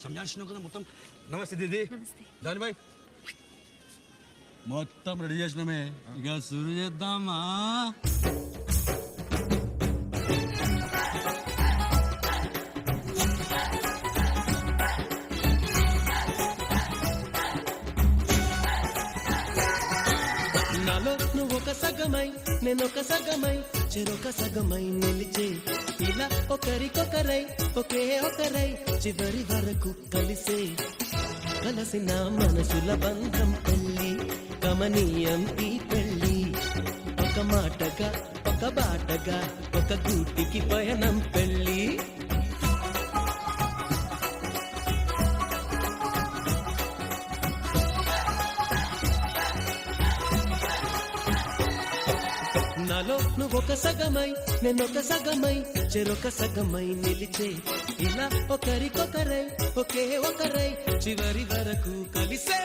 సంజాషినావు కదా మొత్తం. నమస్తే దీది. దాని బాయ్ మొత్తం రెడీ చేసినామే, ఇక సురు చేద్దామా? నాలో నువ్వు ఒక సగమై నేనొక సగమై చెరొక సగమై నిలిచే ఇలా ఒకరికొకరై ఒకే ఒకరై చివరి వరకు కలిసే కలసిన మనసుల బంధం పెళ్ళి కమనీయం ఈ పెళ్ళి ఒక మాటగా ఒక బాటగా ఒక గూటికి పయనం పెళ్ళి నాలో నువ్వొక సగమై నేనొక సగమై చెరొక సగమై నిలిచే ఇలా ఒకరికొకరై ఒకే ఒకరై చివరి వరకు కలిసే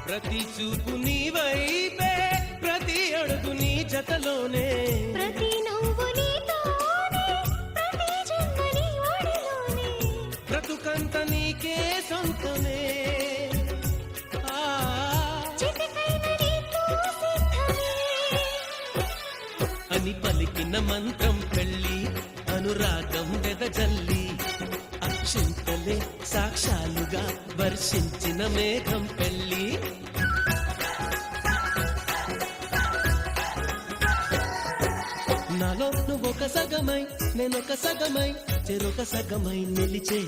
ప్రతి చూపు నీ వైపే ప్రతి అడుగు నీ జతలోనే ప్రతి నవ్వు నీతోనే ప్రతి జన్మ నీ ఒడిలోనే బ్రతుకంత నీకే సొంతమే చితికైన నీతో సిద్ధమే అని పలికిన మంత్రం పెళ్ళి అనురాగం వెదజల్లి అక్షింతలే సాక్షాలుగా వర్షించిన మేఘం పెళ్ళి నాలో నువ్వొక సగమై నేనొక సగమై చెరొక సగమై నిలిచే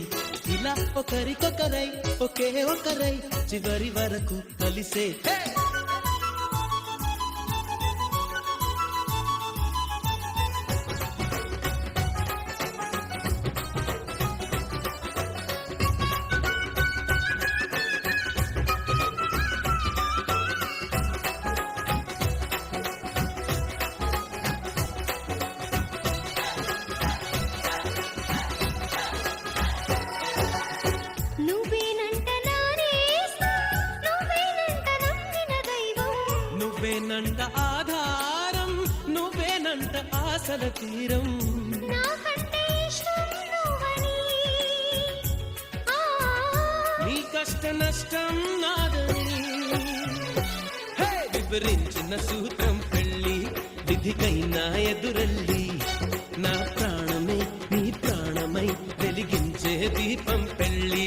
ఇలా ఒకరికొకరై ఒకే ఒకరై చివరి వరకు కలిసే నువ్వేనంట నానేస్తా నువ్వేనంట నమ్మిన దైవం నువ్వేనంట ఆధారం నువ్వేనంట ఆశల తీరం నాకంటే ఇష్టం నువ్వని నీ కష్ట నష్టం నాదని వివరించిన సూత్రం పెళ్ళి విధికైనా ఎదురెళ్ళి నా ప్రాణమే నీ ప్రాణమై వెలిగించే దీపం పెళ్ళి